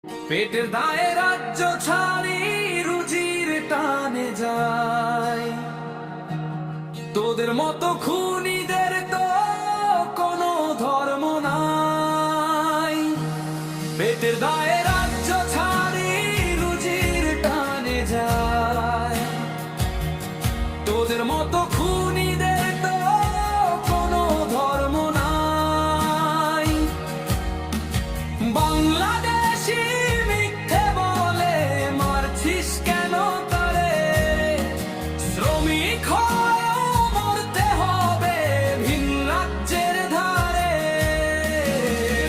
পেটের দায়ে রাজ্য ছাড়ি রুজির টানে যায়, তোদের মতো খুনিদের তো কোনো ধর্ম নাই। পেটের দায়ে রাজ্য ছাড়ি রুজির টানে যায়, তোদের মতো খুনিদের তো কোনো ধর্ম নাই। বাংলাদেশি মিথ্যে বলে মারছিস কেন তারে? শ্রমিক হয়েও মরতে হবে ভিন রাজ্যের ধারে।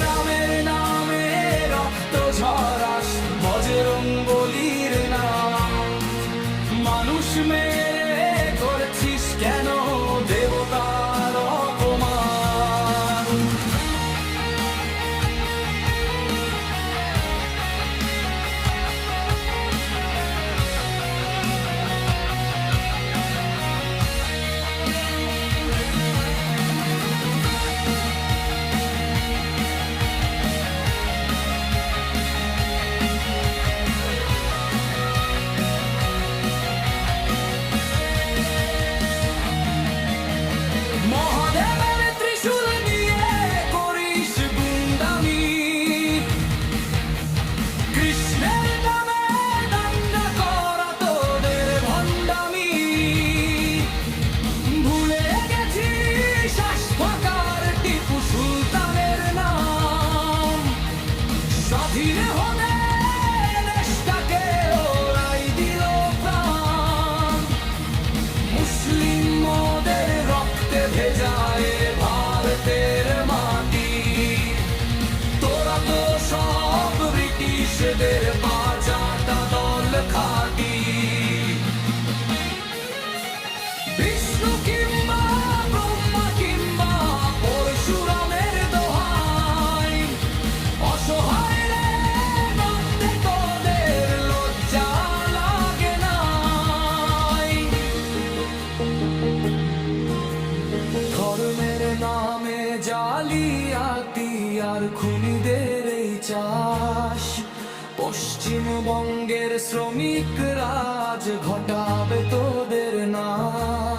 রামের নামে রক্ত ঝরাস বজরং বলির নাম, মানুষ মেরে করছিস কেন দেবতার অপমান? মহাদেবের ত্রিশূল নিয়ে করিস গুন্ডামি, কৃষ্ণের নামে দাঙ্গা করা তোদের ভণ্ডামি। ভুলে গেছিস আশফাকার টিপু সুলতানের নাম, স্বাধীন হলে দেশটাকে ওরাই দিল প্রাণ। মুসলিম মোদের রক্তে ভেজায় ভারতের মাটি, তোরা তো সব ব্রিটিশদের বাজাটা দল খাটি। বিষ্ণু কিংবা ব্রহ্মা কিংবা পরশুরামের দোহাই, অসহায় রে মারতে তোদের লজ্জা লাগে নাই। ধর্মের নামে জালিয়াতি আর খুনিদের এই চাষ, পশ্চিমবঙ্গের শ্রমিক রাজ ঘটাবে তোদের নাশ।